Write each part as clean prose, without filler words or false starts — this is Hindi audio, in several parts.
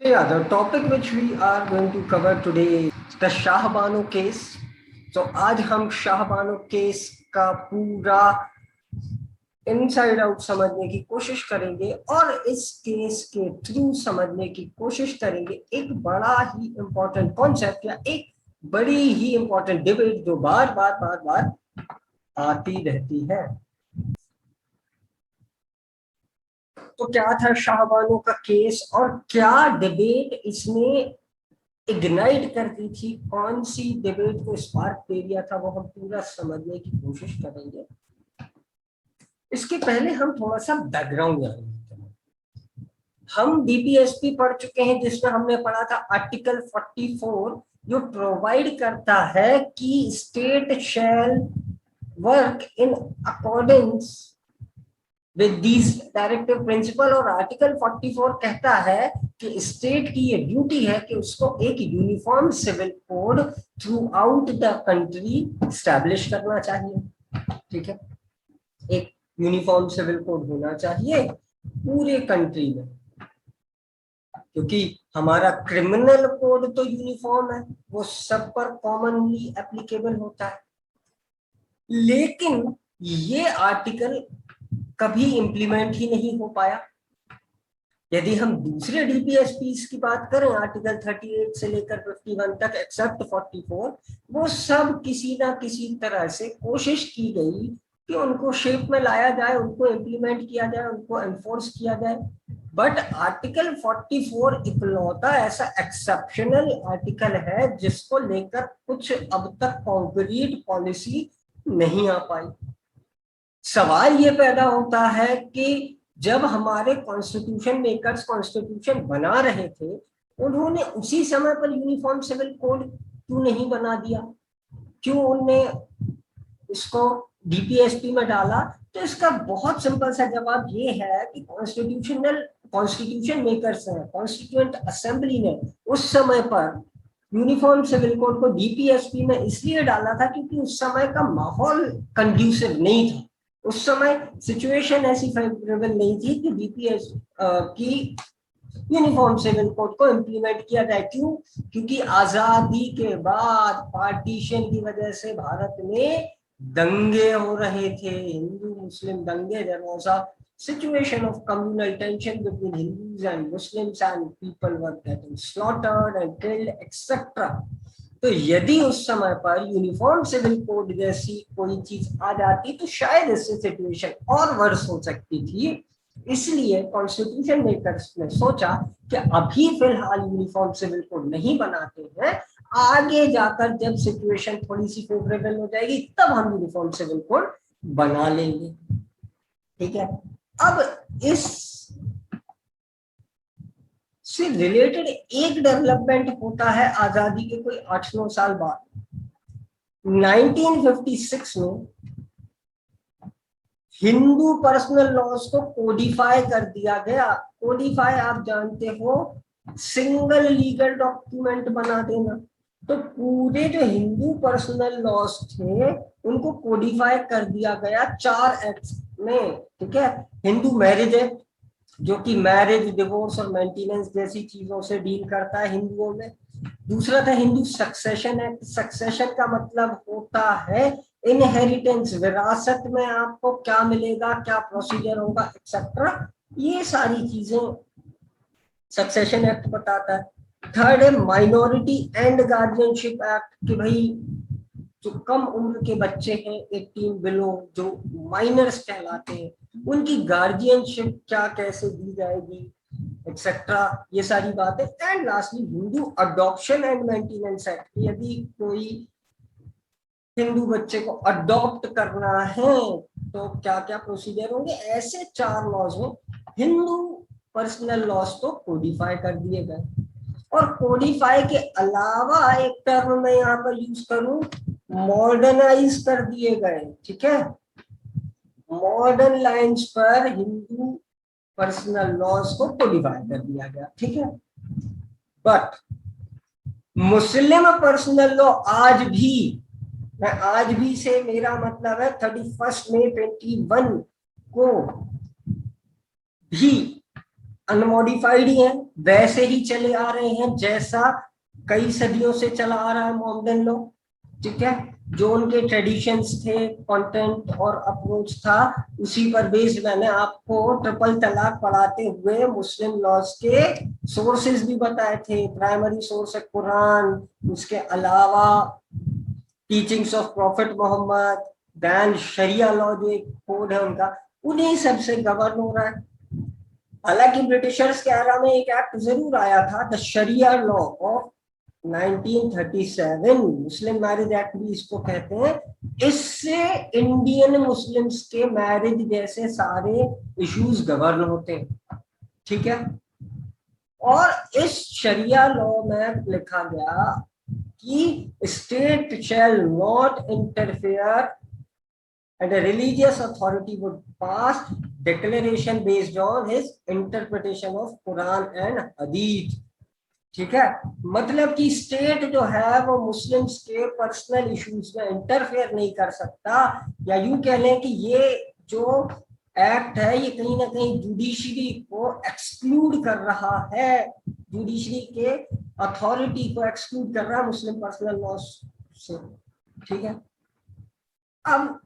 So yeah, the topic which we are going to cover today is the Shah Bano case. So आज हम शाह बानो केस का पूरा इनसाइड आउट समझने की कोशिश करेंगे और इस केस के थ्रू समझने की कोशिश करेंगे एक बड़ा ही इंपॉर्टेंट कॉन्सेप्ट या एक बड़ी ही इंपॉर्टेंट डिबेट जो बार बार बार बार आती रहती है। तो क्या था शाह बानो का केस और क्या डिबेट इसने इग्नाइट कर दी थी, कौन सी डिबेट को स्पार्क दे दिया था, वो हम पूरा समझने की कोशिश करेंगे। इसके पहले हम थोड़ा सा बैकग्राउंड जान लेते हैं। हम डीपीएसपी पढ़ चुके हैं जिसमें हमने पढ़ा था आर्टिकल 44 जो प्रोवाइड करता है कि state shall work in accordance with these directive principle. और आर्टिकल 44 कहता है कि स्टेट की ये ड्यूटी है कि उसको एक uniform civil code throughout the country establish करना चाहिए। ठीक है, एक यूनिफॉर्म सिविल कोड होना चाहिए पूरे कंट्री में, क्योंकि हमारा क्रिमिनल कोड तो यूनिफॉर्म है, वो सब पर कॉमनली एप्लीकेबल होता है। लेकिन ये आर्टिकल कभी इंप्लीमेंट ही नहीं हो पाया। यदि हम दूसरे डीपीएसपी की बात करें, आर्टिकल 38 से लेकर 51 तक एक्सेप्ट 44, वो सब किसी ना किसी तरह से कोशिश की गई कि उनको शेप में लाया जाए, उनको इम्प्लीमेंट किया जाए, उनको एनफोर्स किया जाए। बट आर्टिकल 44 इकलौता ऐसा एक्सेप्शनल आर्टिकल है जिसको लेकर कुछ अब तक कॉन्क्रीट पॉलिसी नहीं आ पाई। सवाल ये पैदा होता है कि जब हमारे कॉन्स्टिट्यूशन मेकर्स कॉन्स्टिट्यूशन बना रहे थे, उन्होंने उसी समय पर यूनिफॉर्म सिविल कोड क्यों नहीं बना दिया, क्यों उनने इसको डीपीएसपी में डाला? तो इसका बहुत सिंपल सा जवाब ये है कि कॉन्स्टिट्यूशन मेकर्स हैं, कॉन्स्टिट्यूएंट असेंबली ने उस समय पर यूनिफॉर्म सिविल कोड को डीपीएसपी में इसलिए डाला था क्योंकि उस समय का माहौल कंड्यूसिव नहीं था। उस समय सिचुएशन ऐसी फेवरेबल नहीं थी कि डीपीएस की यूनिफॉर्म सिविल कोड को इम्प्लीमेंट किया जाए। क्यों? क्योंकि आजादी के बाद पार्टीशन की वजह से भारत में दंगे हो रहे थे, हिंदू मुस्लिम दंगे। There was a situation of communal tension between Hindus and Muslims and people were getting slaughtered and killed etc. तो यदि उस समय पर यूनिफॉर्म सिविल कोड जैसी कोई चीज आ जाती तो शायद इससे सिचुएशन और वर्स हो सकती थी। इसलिए कॉन्स्टिट्यूशन मेकर्स ने सोचा कि अभी फिलहाल यूनिफॉर्म सिविल कोड नहीं बनाते हैं, आगे जाकर जब सिचुएशन थोड़ी सी फेवरेबल हो जाएगी तब हम यूनिफॉर्म सिविल कोड बना लेंगे। ठीक है, अब इस से रिलेटेड एक डेवलपमेंट होता है आजादी के कोई 8-9 साल बाद। 1956 में हिंदू पर्सनल लॉज को कोडिफाई कर दिया गया। कोडिफाई आप जानते हो, सिंगल लीगल डॉक्यूमेंट बना देना। तो पूरे जो हिंदू पर्सनल लॉज थे उनको कोडिफाई कर दिया गया 4 एक्ट में। ठीक है, हिंदू मैरिज एक्ट जो कि मैरिज, डिवोर्स और मेंटेनेंस जैसी चीजों से डील करता है हिंदुओं में। दूसरा था हिंदू सक्सेशन एक्ट। सक्सेशन का मतलब होता है इनहेरिटेंस, विरासत में आपको क्या मिलेगा, क्या प्रोसीजर होगा एक्सेट्रा, ये सारी चीजें सक्सेशन एक्ट बताता है। थर्ड है माइनॉरिटी एंड गार्जियनशिप एक्ट कि भाई जो कम उम्र के बच्चे हैं 18 बिलो, जो माइनर्स कहलाते हैं, उनकी गार्जियनशिप क्या कैसे दी जाएगी एक्सेट्रा, ये सारी बातें। And lastly Hindu adoption and maintenance act, यदि कोई हिंदू बच्चे को अडॉप्ट करना है तो क्या क्या प्रोसीजर होंगे। ऐसे 4 लॉज में हिंदू पर्सनल लॉज तो कोडिफाई कर दिए गए। और कोडिफाई के अलावा एक टर्म मैं यहाँ पर यूज करूं, मॉडर्नाइज कर दिए गए। ठीक है, मॉडर्न लाइंस पर हिंदू पर्सनल लॉज को कोडिफाई कर दिया गया। ठीक है, बट मुस्लिम पर्सनल लॉ आज भी, मैं आज भी से मेरा मतलब है 31 मई 21 को भी अनमॉडिफाइड ही हैं, वैसे ही चले आ रहे हैं जैसा कई सदियों से चला आ रहा है मोहम्मदन लॉ। ठीक है, जो उनके ट्रेडिशंस थे, कंटेंट और अप्रोच था, उसी पर बेस्ड मैंने आपको ट्रिपल तलाक पढ़ाते हुए मुस्लिम लॉज के सोर्सेज भी बताए थे। प्राइमरी सोर्स है कुरान, उसके अलावा teachings of prophet Muhammad, then sharia law जो एक कोड है उनका, उन्हीं सब से गवर्न हो रहा है। हालांकि ब्रिटिशर्स के एरा में एक एक्ट जरूर आया था, the sharia law of 1937, Muslim marriage act भी इसको कहते हैं। इससे इंडियन मुस्लिम्स के मैरिज जैसे सारे इश्यूज गवर्न होते हैं। ठीक है, और इस शरिया लॉ में लिखा गया कि state shall not interfere and a religious authority would pass declaration based on his interpretation of Quran and Hadith। ठीक है, मतलब कि स्टेट जो है वो मुस्लिम्स के पर्सनल इश्यूज में इंटरफेयर नहीं कर सकता, या यूं कह लें कि ये जो एक्ट है ये कहीं ना कहीं जुडिशरी को एक्सक्लूड कर रहा है, जुडिशरी के अथॉरिटी को एक्सक्लूड कर रहा है मुस्लिम पर्सनल लॉ से। ठीक है, अब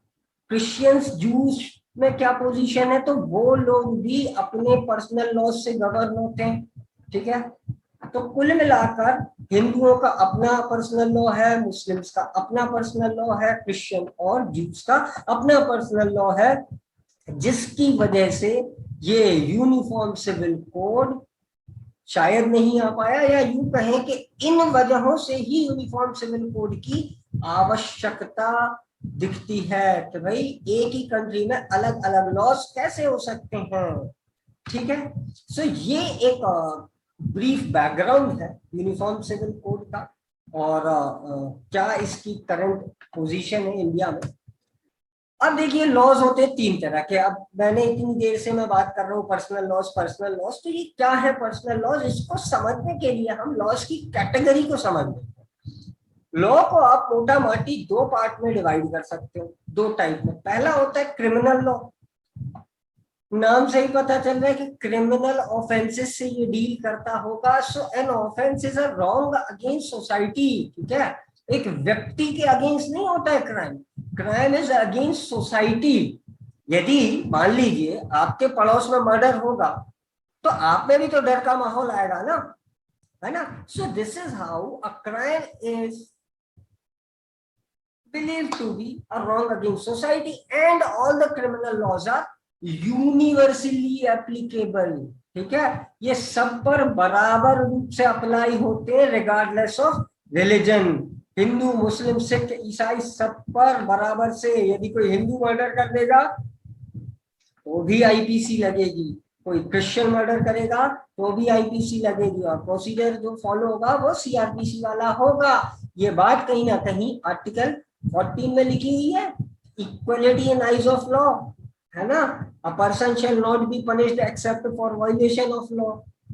क्रिश्चियंस जूस में क्या पोजीशन है, तो वो लोग भी अपने पर्सनल लॉ से गवर्न होते हैं। ठीक है, तो कुल मिलाकर हिंदुओं का अपना पर्सनल लॉ है, मुस्लिम्स का अपना पर्सनल लॉ है, क्रिश्चियन और जूस का अपना पर्सनल लॉ है, जिसकी वजह से ये यूनिफॉर्म सिविल कोड शायद नहीं आ पाया, या यूं कहें कि इन वजहों से ही यूनिफॉर्म सिविल कोड की आवश्यकता दिखती है कि भाई एक ही कंट्री में अलग अलग लॉज कैसे हो सकते हैं। ठीक है, सो ये एक ब्रीफ बैकग्राउंड है यूनिफॉर्म सिविल कोड का, और क्या इसकी करंट पोजीशन है इंडिया में। अब देखिए, लॉज होते हैं तीन तरह के। अब मैंने इतनी देर से मैं बात कर रहा हूँ पर्सनल लॉज पर्सनल लॉज, तो ये क्या है पर्सनल लॉज, इसको समझने के लिए हम लॉज की कैटेगरी को समझ लेते हैं। लॉ को आप मोटा मोटी दो पार्ट में डिवाइड कर सकते हो, दो टाइप में। पहला होता है क्रिमिनल लॉ, नाम से ही पता चल रहा है कि क्रिमिनल ऑफेंसेस से ये डील करता होगा। So an offence is a wrong against society. ठीक है, एक व्यक्ति के अगेंस्ट नहीं होता है crime, crime is against society. यदि मान लीजिए आपके पड़ोस में मर्डर होगा, तो आप में भी तो डर का माहौल आएगा ना, है ना। So this is how a crime is believed to be a wrong against society, and all the criminal laws are universally applicable। ठीक है, ये सब पर बराबर रूप से अप्लाई होते हैं रिगार्डलेस ऑफ रिलीजन। हिंदू, मुस्लिम, सिख, ईसाई सब पर बराबर से। यदि कोई हिंदू मर्डर कर देगा तो भी आईपीसी लगेगी, कोई क्रिश्चियन मर्डर करेगा तो भी आईपीसी लगेगी, और प्रोसीजर जो फॉलो होगा वो सीआरपीसी वाला होगा। ये बात कहीं ना कहीं आर्टिकल 14 में लिखी हुई है, equality in eyes of law, है ना। A person shall not be punished except for violation of law,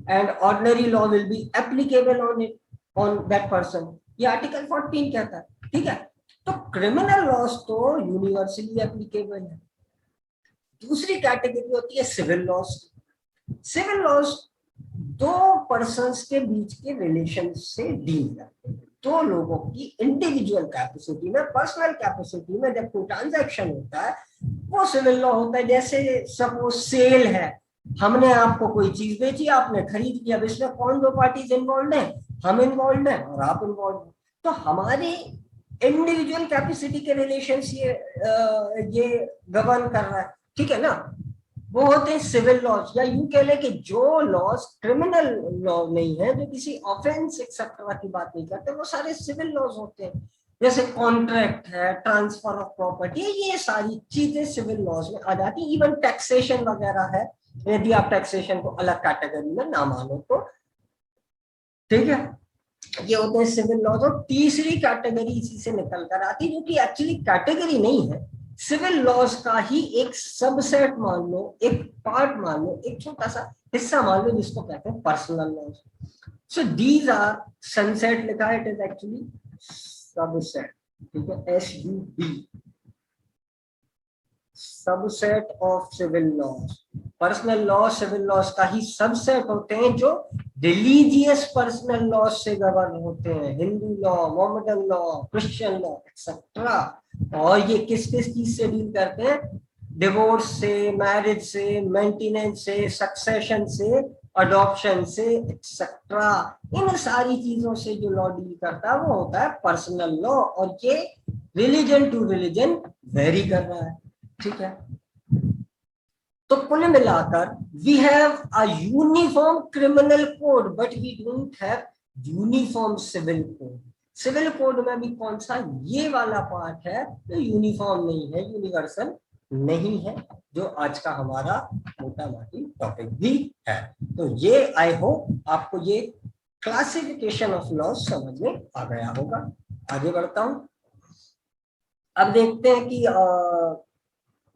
and ordinary law will be applicable on it, on that person. ये आर्टिकल 14 कहता है। ठीक है, तो क्रिमिनल लॉज तो यूनिवर्सली एप्लीकेबल है। दूसरी कैटेगरी होती है सिविल लॉज। सिविल लॉज दो पर्सन्स के बीच के रिलेशन से डील करते हैं, दो लोगों की इंडिविजुअल कैपेसिटी में, पर्सनल कैपेसिटी में जब कोई ट्रांजैक्शन होता है वो सिविल लॉ होता है। जैसे सपोज सेल है, हमने आपको कोई चीज बेची, आपने खरीद लिया, अब इसमें कौन दो पार्टीज इन्वॉल्व है, हम इन्वॉल्व है और आप इन्वॉल्व है। तो हमारी इंडिविजुअल कैपेसिटी के रिलेशन ये गवर्न कर रहा है। ठीक है ना, वो होते हैं सिविल लॉज, या यूं कह लें कि जो लॉज क्रिमिनल लॉ नहीं है, जो किसी ऑफेंस एक्सेप्ट की बात नहीं करते, वो सारे सिविल लॉज होते हैं। जैसे कॉन्ट्रैक्ट है, ट्रांसफर ऑफ प्रॉपर्टी है, ये सारी चीजें सिविल लॉज में आ जाती है। इवन टैक्सेशन वगैरह है, यदि आप टैक्सेशन को अलग कैटेगरी में ना मानो तो। ठीक है, ये होते हैं सिविल लॉज। और तीसरी कैटेगरी इसी से निकल कर आती है, जो कि एक्चुअली कैटेगरी नहीं है, सिविल लॉज का ही एक सबसेट मान लो, एक पार्ट मान लो, एक छोटा सा हिस्सा मान लो, जिसको कहते हैं personal laws. So these are, sunset लिखा है, इट इज एक्चुअली सबसेट। ठीक है, SUB। Subset of civil laws. Personal law civil laws का ही सबसेट होते हैं जो रिलीजियस पर्सनल लॉ से गवर्न होते हैं, Hindu law, Mohammedan law, Christian law etcetera. और ये किस किस चीज से डील करते हैं? डिवोर्स से, मैरिज से, मेंटेनेंस से, सक्सेशन से, अडॉप्शन से एक्सेट्रा। इन सारी चीजों से जो लॉ डील करता है वो होता है पर्सनल लॉ, और ये रिलीजन टू रिलीजन वेरी कर रहा है। ठीक है, तो कुल मिलाकर we have a uniform criminal code but we don't have uniform civil code. Civil code में भी कौन सा ये वाला पार्ट है तो यूनिफॉर्म नहीं है, यूनिवर्सल नहीं है, जो आज का हमारा मोटा मोटी टॉपिक भी है। तो ये आई होप आपको ये क्लासिफिकेशन ऑफ लॉज समझ में आ गया होगा। आगे बढ़ता हूं। अब देखते हैं कि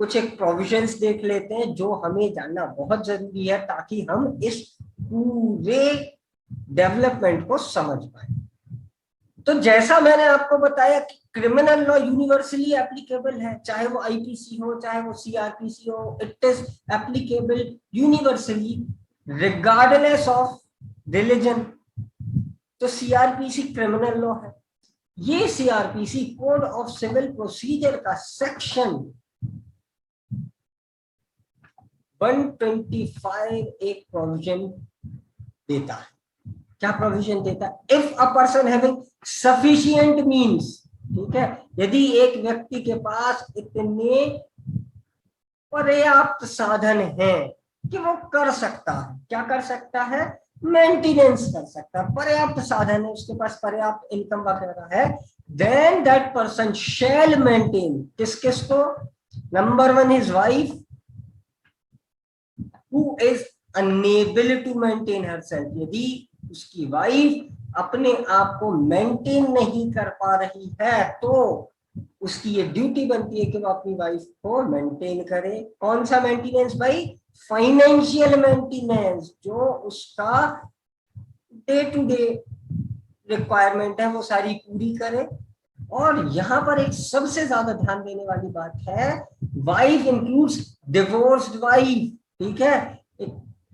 कुछ एक प्रोविजंस देख लेते हैं जो हमें जानना बहुत जरूरी है ताकि हम इस पूरे डेवलपमेंट को समझ पाए। तो जैसा मैंने आपको बताया कि क्रिमिनल लॉ यूनिवर्सली एप्लीकेबल है, चाहे वो आईपीसी हो चाहे वो सीआरपीसी हो, it is applicable universally regardless of religion. तो सीआरपीसी क्रिमिनल लॉ है। ये CrPC code of civil procedure का सेक्शन 125 एक प्रोविजन देता है। क्या प्रोविजन देता है? If a person having sufficient means, ठीक है, यदि एक व्यक्ति के पास इतने पर्याप्त साधन हैं कि वो कर सकता है, क्या कर सकता है? मेंटेनेंस कर सकता है, पर्याप्त साधन है उसके पास, पर्याप्त इनकम वगैरह है, then that person shall maintain किस किस को? Number 1 his wife who is unable to maintain herself। यदि उसकी वाइफ अपने आप को मेंटेन नहीं कर पा रही है तो उसकी ये ड्यूटी बनती है कि वो अपनी वाइफ को मेंटेन करे। कौन सा मेंटेनेंस भाई? फाइनेंशियल मेंटेनेंस, जो उसका डे टू डे रिक्वायरमेंट है वो सारी पूरी करे। और यहाँ पर एक सबसे ज्यादा ध्यान देने वाली बात है, वाइफ इंक्लूड्स डिवोर्स्ड वाइफ। ठीक है,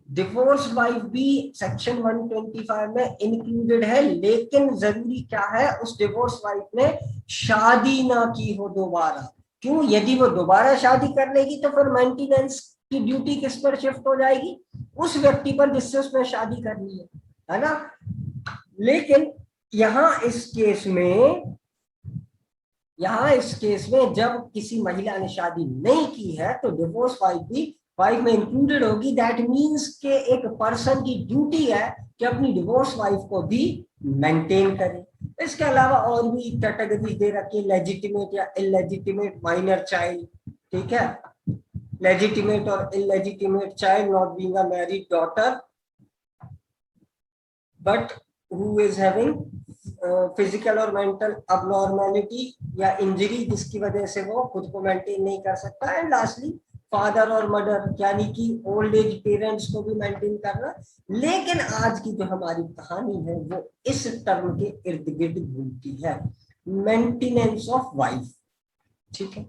डिवोर्स वाइफ भी सेक्शन 125 में इंक्लूडेड है, लेकिन जरूरी क्या है? उस डिवोर्स वाइफ ने शादी ना की हो दोबारा। क्यों? यदि वो दोबारा शादी कर लेगी तो फिर मेंटेनेंस की ड्यूटी किस पर शिफ्ट हो जाएगी? उस व्यक्ति पर जिससे उसने शादी करनी है ना। लेकिन यहाँ इस केस में जब किसी महिला ने शादी नहीं की है तो डिवोर्स वाइफ में इंक्लूडेड होगी। दैट मींस के एक पर्सन की ड्यूटी है कि अपनी डिवोर्स वाइफ को भी मेंटेन करे। इसके अलावा और भी कैटेगरीज दे रखी है, लेजिटिमेट या इलेजिटिमेट माइनर चाइल्ड। ठीक है, लेजिटिमेट और illegitimate child not being a married daughter but who is having physical और मेंटल अबनॉर्मेलिटी या इंजरी जिसकी वजह से वो खुद को मेंटेन नहीं कर सकता। एंड लास्टली फादर और मदर, यानी कि ओल्ड एज पेरेंट्स को भी मेंटेन करना। लेकिन आज की जो हमारी कहानी है वो इस टर्म के इर्द गिर्द घूमती है, मेंटेनेंस ऑफ वाइफ। ठीक है,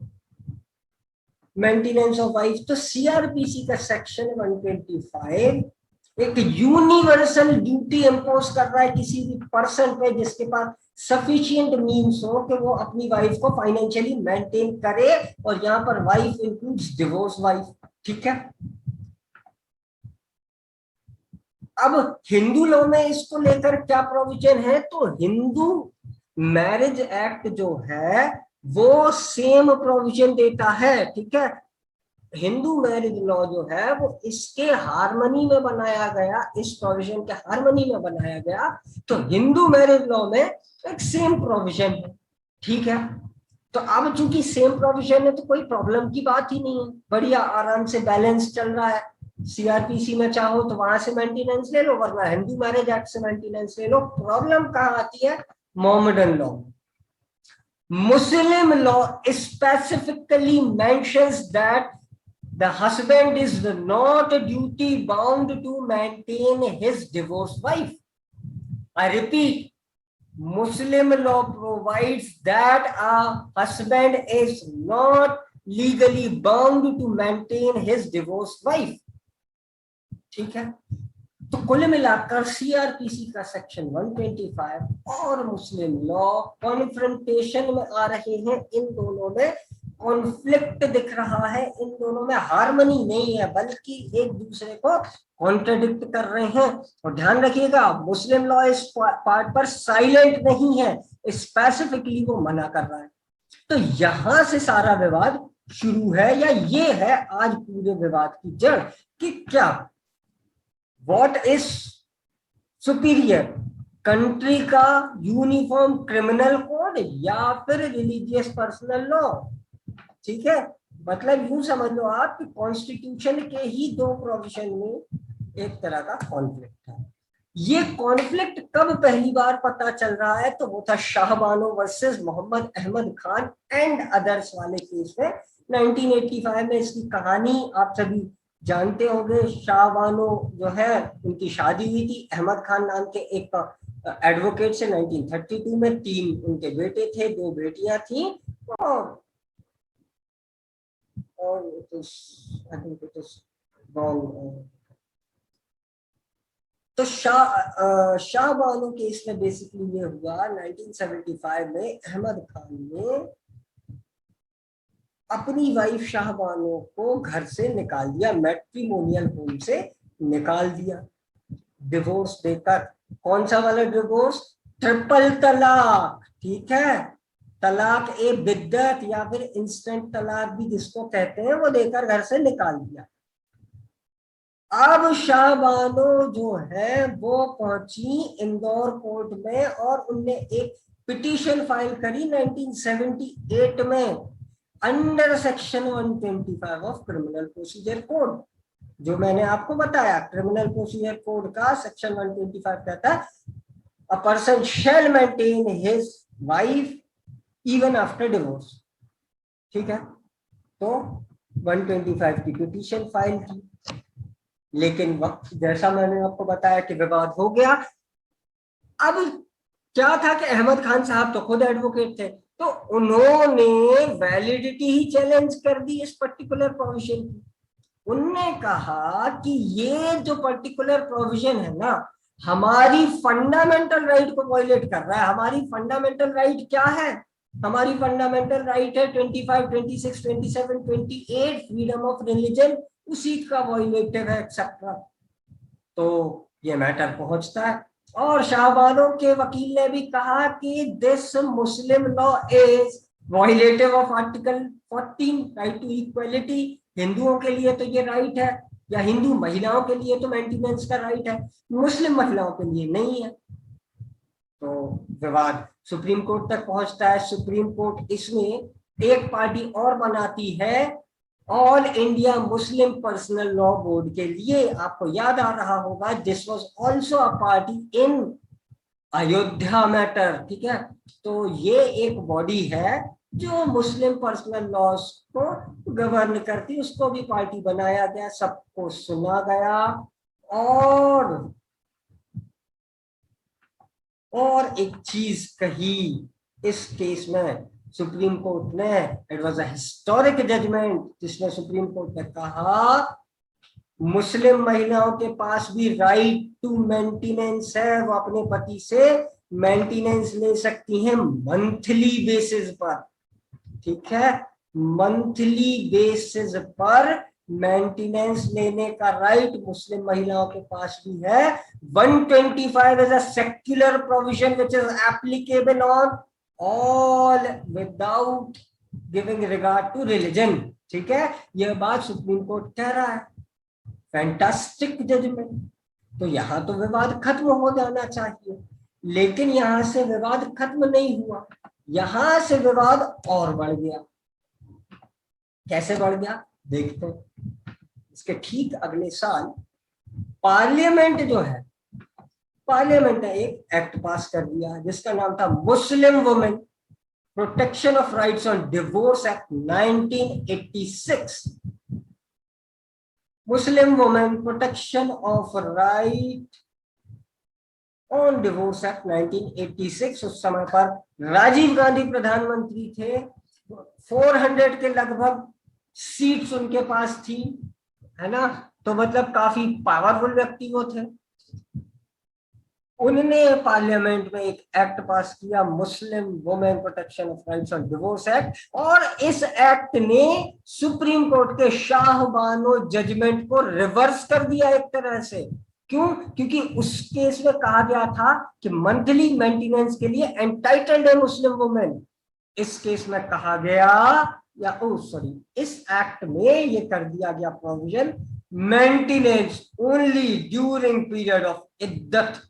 मेंटेनेंस ऑफ वाइफ। तो सीआरपीसी का सेक्शन 125 एक यूनिवर्सल ड्यूटी इंपोज कर रहा है किसी भी पर्सन पे जिसके पास सफिशिएंट मींस हो कि वो अपनी वाइफ को फाइनेंशियली मेंटेन करे, और यहाँ पर वाइफ इंक्लूड्स डिवोर्स वाइफ। ठीक है, अब हिंदू लॉ में इसको लेकर क्या प्रोविजन है? तो हिंदू मैरिज एक्ट जो है वो सेम प्रोविजन देता है। ठीक है, हिंदू मैरिज लॉ जो है वो इसके हार्मनी में बनाया गया, इस प्रोविजन के हार्मनी में बनाया गया। तो हिंदू मैरिज लॉ में एक सेम प्रोविजन है। ठीक है, तो अब चूंकि सेम प्रोविजन है तो कोई प्रॉब्लम की बात ही नहीं है, बढ़िया आराम से बैलेंस चल रहा है। सीआरपीसी में चाहो तो वहां से मेंटेनेंस ले लो, वरना हिंदू मैरिज एक्ट से मेंटेनेंस ले लो। प्रॉब्लम कहाँ आती है? Mohammedan law. Muslim law specifically mentions that the husband is not duty bound to maintain his divorced wife. I repeat, Muslim law provides that a husband is not legally bound to maintain his divorce wife. ठीक है, तो कुल मिलाकर सीआरपीसी का सेक्शन 125 और मुस्लिम लॉ कॉन्फ्रंटेशन में आ रहे हैं। इन दोनों में कॉन्फ्लिक्ट दिख रहा है, इन दोनों में हार्मनी नहीं है, बल्कि एक दूसरे को कॉन्ट्रडिक्ट कर रहे हैं। और ध्यान रखिएगा, मुस्लिम लॉ इस पार्ट पर साइलेंट नहीं है, स्पेसिफिकली वो मना कर रहा है। तो यहां से सारा विवाद शुरू है, या ये है आज पूरे विवाद की जड़ कि क्या व्हाट इज सुपीरियर, कंट्री का यूनिफॉर्म क्रिमिनल कोड या फिर रिलीजियस पर्सनल लॉ। ठीक है, मतलब यूं समझ लो आप कि कॉन्स्टिट्यूशन के ही दो प्रोविजन में एक तरह का कॉन्फ्लिक्ट है। ये कॉन्फ्लिक्ट कब पहली बार पता चल रहा है, तो वो था Shah Bano versus Mohammad Ahmad Khan and others वाले केस में 1985 में। इसकी कहानी आप सभी जानते होंगे। शाहबानो जो है, उनकी शादी हुई थी अहमद खान नाम के एक एडवोकेट से 1932 में। 3 उनके बेटे थे, 2 बेटियां थी, और तो शाहबानो केस में बेसिकली ये हुआ 1975 में अहमद खान ने अपनी वाइफ शाहबानो को घर से निकाल दिया, मैट्रिमोनियल होम से निकाल दिया डिवोर्स देकर। कौन सा वाला डिवोर्स? ट्रिपल तलाक। ठीक है, तलाक ए बिद्दत या फिर इंस्टेंट तलाक भी जिसको कहते हैं, वो देकर घर से निकाल दिया। अब शाहबानो जो है वो पहुंची इंदौर कोर्ट में और उनने एक पिटीशन फाइल करी 1978 में under section 125 of criminal procedure code. जो मैंने आपको बताया, क्रिमिनल प्रोसीजर कोड का सेक्शन 125 कहता है a person shall maintain his wife even after divorce. ठीक है, तो 125 की पिटीशन फाइल की, लेकिन वक्त जैसा मैंने आपको बताया कि विवाद हो गया। अब क्या था कि अहमद खान साहब तो खुद एडवोकेट थे, तो उन्होंने वैलिडिटी ही चैलेंज कर दी इस पर्टिकुलर प्रोविजन की। उनने कहा कि ये जो पर्टिकुलर प्रोविजन है ना, हमारी फंडामेंटल राइट को वायलेट कर रहा है। हमारी फंडामेंटल राइट क्या है? हमारी फंडामेंटल राइट है 25, 26, 27, 28 फ्रीडम ऑफ रिलीजन, उसी का वायलेटिव है एक्सेट्रा। तो ये मैटर पहुंचता है, और शाहबानो के वकील ने भी कहा कि this Muslim law is violative of article 14 right to equality. हिंदुओं के लिए तो ये राइट है, या हिंदू महिलाओं के लिए तो मेंटेनेंस का राइट है, मुस्लिम महिलाओं के लिए नहीं है। तो विवाद सुप्रीम कोर्ट तक पहुंचता है। सुप्रीम कोर्ट इसमें एक पार्टी और बनाती है, all India Muslim personal law board के लिए। आपको याद आ रहा होगा, this was also a party in Ayodhya matter. ठीक है, तो ये एक बॉडी है जो मुस्लिम पर्सनल लॉज को गवर्न करती, उसको भी पार्टी बनाया गया, सबको सुना गया। और एक चीज कही इस केस में सुप्रीम कोर्ट ने, it was a historic judgment, जिसमें सुप्रीम कोर्ट ने कहा मुस्लिम महिलाओं के पास भी राइट टू मेंटेनेंस है, वो अपने पति से मेंटेनेंस ले सकती हैं मंथली बेसिस पर। ठीक है, मंथली बेसिस पर मेंटेनेंस लेने का राइट मुस्लिम महिलाओं के पास भी है। 125 is a secular provision which is applicable on all without giving regard to religion। ठीक है, यह बात सुप्रीम कोर्ट कह रहा है। Fantastic judgment. तो यहां तो विवाद खत्म हो जाना चाहिए, लेकिन यहां से विवाद खत्म नहीं हुआ, यहां से विवाद और बढ़ गया। कैसे बढ़ गया देखते हैं। इसके ठीक अगले साल पार्लियामेंट जो है, पार्लियामेंट ने एक एक्ट पास कर दिया जिसका नाम था Muslim women protection of rights on divorce act 1986। Muslim women protection of right on divorce act 1986। उस समय पर राजीव गांधी प्रधानमंत्री थे। 400 के लगभग सीट्स उनके पास थी, है ना, तो मतलब काफी पावरफुल व्यक्ति वो थे। उन्होंने पार्लियामेंट में एक एक्ट पास किया, Muslim women protection of rights on divorce act, और इस एक्ट ने सुप्रीम कोर्ट के शाहबानो जजमेंट को रिवर्स कर दिया एक तरह से। क्यों? क्योंकि उस केस में कहा गया था कि मंथली मेंटेनेंस के लिए एंटाइटल्ड है मुस्लिम वुमेन। इस केस में कहा गया, या ओ सॉरी, इस एक्ट में ये कर दिया गया provision, maintenance only during period of iddat.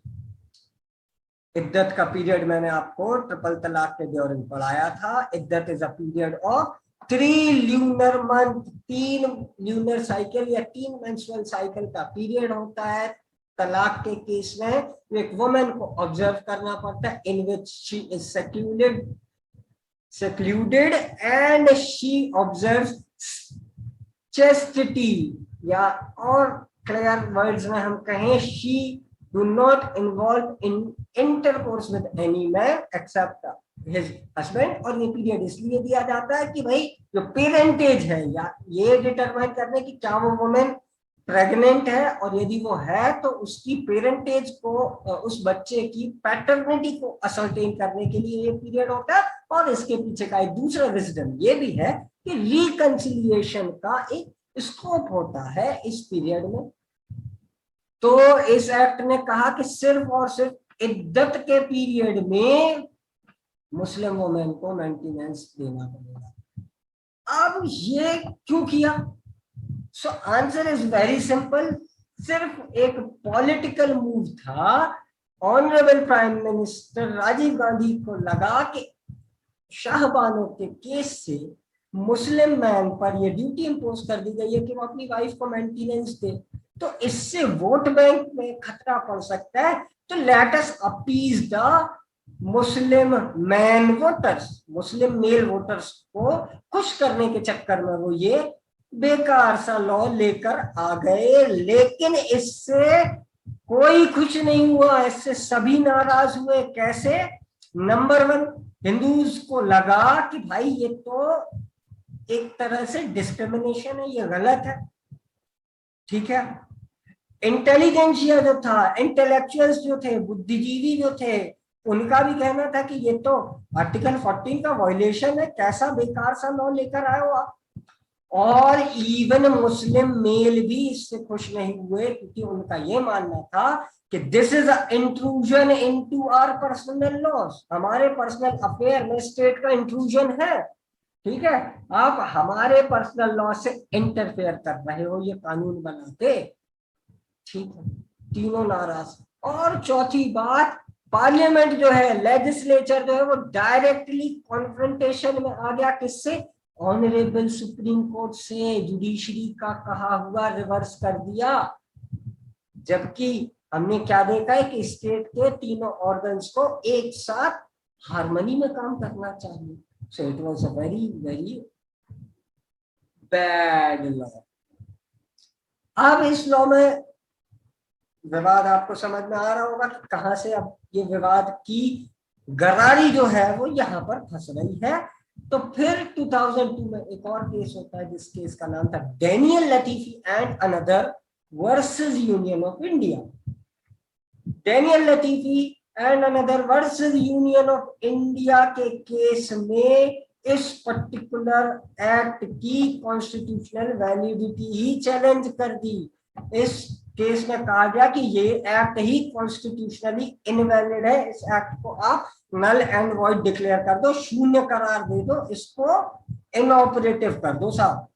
इद्दत का पीरियड मैंने आपको ट्रिपल तलाक के ड्यूरिंग पढ़ाया था। Iddat is a period of 3 lunar month, 3 lunar cycle या 3 मेंस्ट्रुअल साइकिल का पीरियड होता है तलाक के केस में। एक वुमेन को ऑब्जर्व करना पड़ता है, in which she is secluded and she observes chastity, या और क्लियर वर्ड्स में हम कहें, she do not involve in intercourse with any man except his husband। और ये पीरियड इसलिए दिया जाता है कि भाई जो पेरेंटेज है, या ये डिटरमाइन करने की क्या वो वुमेन प्रेग्नेंट है, और यदि वो है तो उसकी पेरेंटेज को, उस बच्चे की पैटर्निटी को असर्टेन करने के लिए ये पीरियड होता है। और इसके पीछे का एक दूसरा विजडम ये भी है कि रिकंसिलिएशन का एक स्कोप होता है इस पीरियड में। तो इस एक्ट ने कहा कि सिर्फ और सिर्फ इद्दत के पीरियड में मुस्लिम वुमेन को मेंटेनेंस देना पड़ेगा। अब ये क्यों किया? So answer is very simple. सिर्फ एक पॉलिटिकल मूव था। Honourable prime minister Rajiv Gandhi को लगा कि शाहबानो के केस से मुस्लिम मैन पर यह ड्यूटी इंपोज कर दी गई है कि वो अपनी वाइफ को मेंटेनेंस दे, तो इससे वोट बैंक में खतरा पड़ सकता है। तो let us appease the Muslim man voters, Muslim male voters को खुश करने के चक्कर में वो ये बेकार सा लॉ लेकर आ गए। लेकिन इससे कोई खुश नहीं हुआ, इससे सभी नाराज हुए। कैसे? नंबर 1, हिंदूज को लगा कि भाई ये तो एक तरह से डिस्क्रिमिनेशन है, ये गलत है, ठीक है। इंटेलिजेंशिया जो था, इंटेलेक्चुअल्स जो थे, बुद्धिजीवी जो थे, उनका भी कहना था कि ये तो आर्टिकल 14 का वायलेशन है, कैसा बेकार सा लॉ लेकर आए हो आप। और इवन मुस्लिम मेल भी इससे खुश नहीं हुए, क्योंकि उनका ये मानना था कि this is a intrusion into our personal laws, हमारे पर्सनल अफेयर में स्टेट का इंट्रूजन है, ठीक है। आप हमारे पर्सनल लॉ से इंटरफेयर कर रहे हो ये कानून बनाते, ठीक है। तीनों नाराज। और चौथी बात, पार्लियामेंट जो है, लेजिस्लेचर जो है, वो डायरेक्टली कॉन्फ्रंटेशन में आ गया। किससे? ऑनरेबल सुप्रीम कोर्ट से। जुडिशरी का कहा हुआ रिवर्स कर दिया। जबकि हमने क्या देखा है कि स्टेट के तीनों ऑर्गन्स को एक साथ हार्मनी में काम करना चाहिए। So it was a very very bad law. अब इस लॉ में विवाद आपको समझ में आ रहा होगा कि कहां से अब ये विवाद की गरारी जो है वो यहां पर फंस रही है। तो फिर 2002 में एक और केस होता है, जिस केस का नाम था Daniel Latifi and another versus Union of India. Daniel Latifi and another versus Union of India के केस में इस पर्टिकुलर एक्ट की कॉन्स्टिट्यूशनल वैलिडिटी ही चैलेंज कर दी। इस केस में कहा गया कि ये एक्ट ही कॉन्स्टिट्यूशनली इनवैलिड है, इस एक्ट को आप नल एंड वॉइड डिक्लेयर कर दो, शून्य करार दे दो, इसको इनऑपरेटिव कर दो साहब,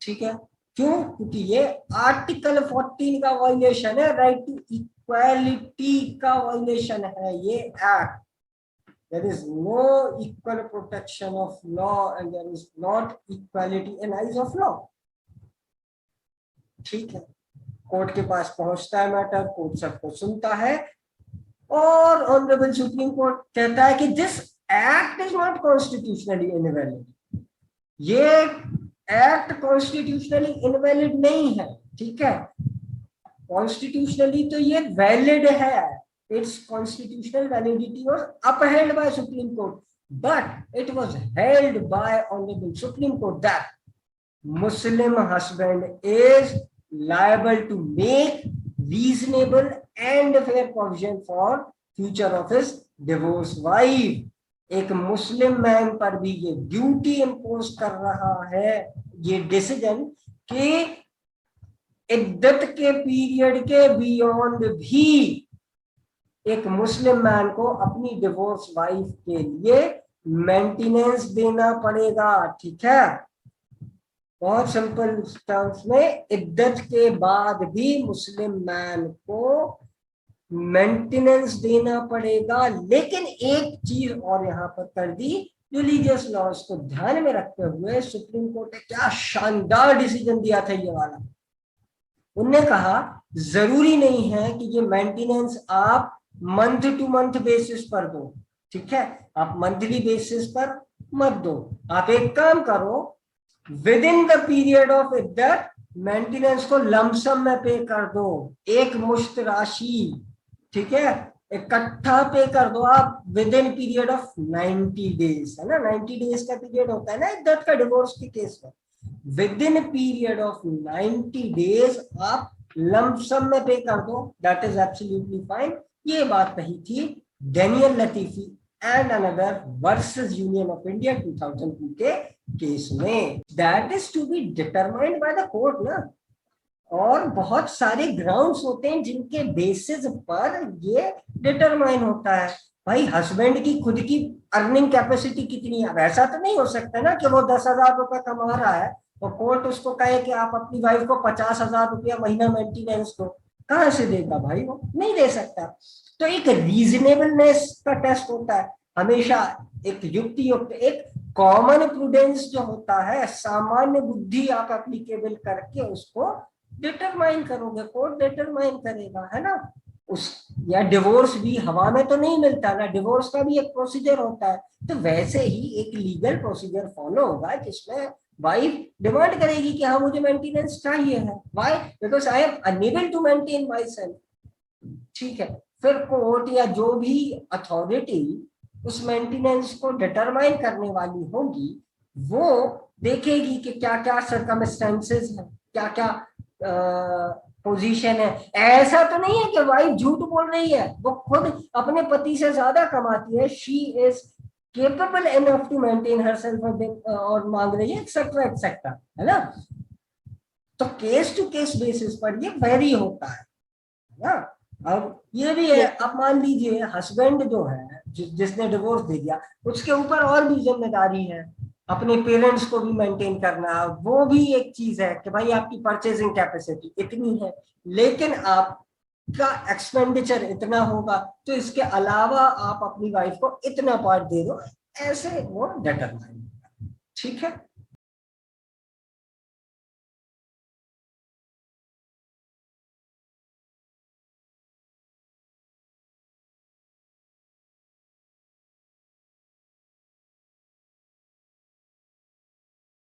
ठीक है। क्यों? क्योंकि ये आर्टिकल 14 का वायलेशन है, राइट टू इक्वालिटी का वायलेशन है ये act. There is no equal protection of law and there is not equality in eyes of law, ठीक है। कोर्ट के पास पहुंचता है मैटर, कोर्ट सबको सुनता है, और ऑनरेबल सुप्रीम कोर्ट कहता है कि this act is not constitutionally invalid. ये एक्ट कॉन्स्टिट्यूशनली इनवैलिड नहीं है, ठीक है। कॉन्स्टिट्यूशनली तो ये वैलिड है, its constitutional validity was upheld by supreme court. but it was held by Honorable Supreme Court that Muslim husband is liable to make reasonable and fair provision for future of his divorced wife. एक मुस्लिम मैन पर भी ये ड्यूटी इम्पोज कर रहा है ये डिसीजन कि इद्दत के पीरियड के बियॉन्ड भी एक मुस्लिम मैन को अपनी डिवोर्स वाइफ के लिए मेंटेनेंस देना पड़ेगा। ठीक है, बहुत सिंपल टर्म्स में, इद्दत के बाद भी मुस्लिम मैन को मेंटेनेंस देना पड़ेगा। लेकिन एक चीज और यहां पर कर दी, रिलीजियस लॉज को ध्यान में रखते हुए सुप्रीम कोर्ट ने क्या शानदार डिसीजन दिया था ये वाला। उनने कहा जरूरी नहीं है कि ये मेंटेनेंस आप मंथ टू मंथ बेसिस पर दो। ठीक है, आप मंथली बेसिस पर मत दो, आप एक काम करो, within the period of iddat maintenance को लमसम में पे कर दो, एक मुश्त राशि। ठीक है, इकट्ठा पे कर दो आप with in period of 90 days, है ना, 90 डेज का पीरियड होता है ना इद्दत का डिवोर्स के केस में। With in period of 90 days आप लमसम में पे कर दो, दैट इज एब्सोल्युटली फाइन। ये बात कही थी Daniel Latifi and another versus Union of India 2002 के केस में। That is to be determined by the court ना। और बहुत सारे ग्राउंड्स होते हैं जिनके बेसिस पर ये डिटरमाइन होता है। भाई हस्बैंड की खुद की अर्निंग कैपेसिटी कितनी है, ऐसा तो नहीं हो सकता ना कि वो 10,000 रुपया कमा रहा है और कोर्ट उसको कहे कि आप अपनी वाइफ को 50,000 रुपया महीना मेंटेनेंस दो। कहाँ से देगा भाई, वो नहीं दे सकता। तो एक रीजनेबलनेस का टेस्ट होता है हमेशा, एक युक्ति युक्त, एक कॉमन प्रूडेंस जो होता है, सामान्य बुद्धि आप एप्लीकेबल करके उसको डिटरमाइन करोगे, कोर्ट डिटरमाइन करेगा, है ना। उस या डिवोर्स भी हवा में तो नहीं मिलता ना, डिवोर्स का भी एक प्रोसीजर होता है। तो वैसे ही एक लीगल प्रोसीजर फॉलो होगा जिसमें वाइफ डिमांड करेगी कि हाँ मुझे मेंटेनेंस चाहिए है। Why? Because I am unable to maintain myself. ठीक है, फिर कोर्ट या जो भी अथॉरिटी उस मेंटेनेंस को डिटरमाइन करने वाली होगी वो देखेगी कि क्या क्या सर्कमस्टेंसेस है, क्या क्या पोजीशन है। ऐसा तो नहीं है कि वाइफ झूठ बोल रही है, वो खुद अपने पति से ज्यादा कमाती है, she is capable enough to maintain herself और मांग रही है एक्सेट्रा एक्सेट्रा, है ना। तो केस टू केस बेसिस पर ये वेरी होता है ना। अब ये भी है, अब मान लीजिए हस्बैंड जो है जिसने डिवोर्स दे दिया, उसके ऊपर और भी जिम्मेदारी है, अपने पेरेंट्स को भी मेंटेन करना। वो भी एक चीज है कि भाई आपकी परचेजिंग कैपेसिटी इतनी है लेकिन आपका एक्सपेंडिचर इतना होगा, तो इसके अलावा आप अपनी वाइफ को इतना पार्ट दे दो, ऐसे वो डिटरमाइन। ठीक है।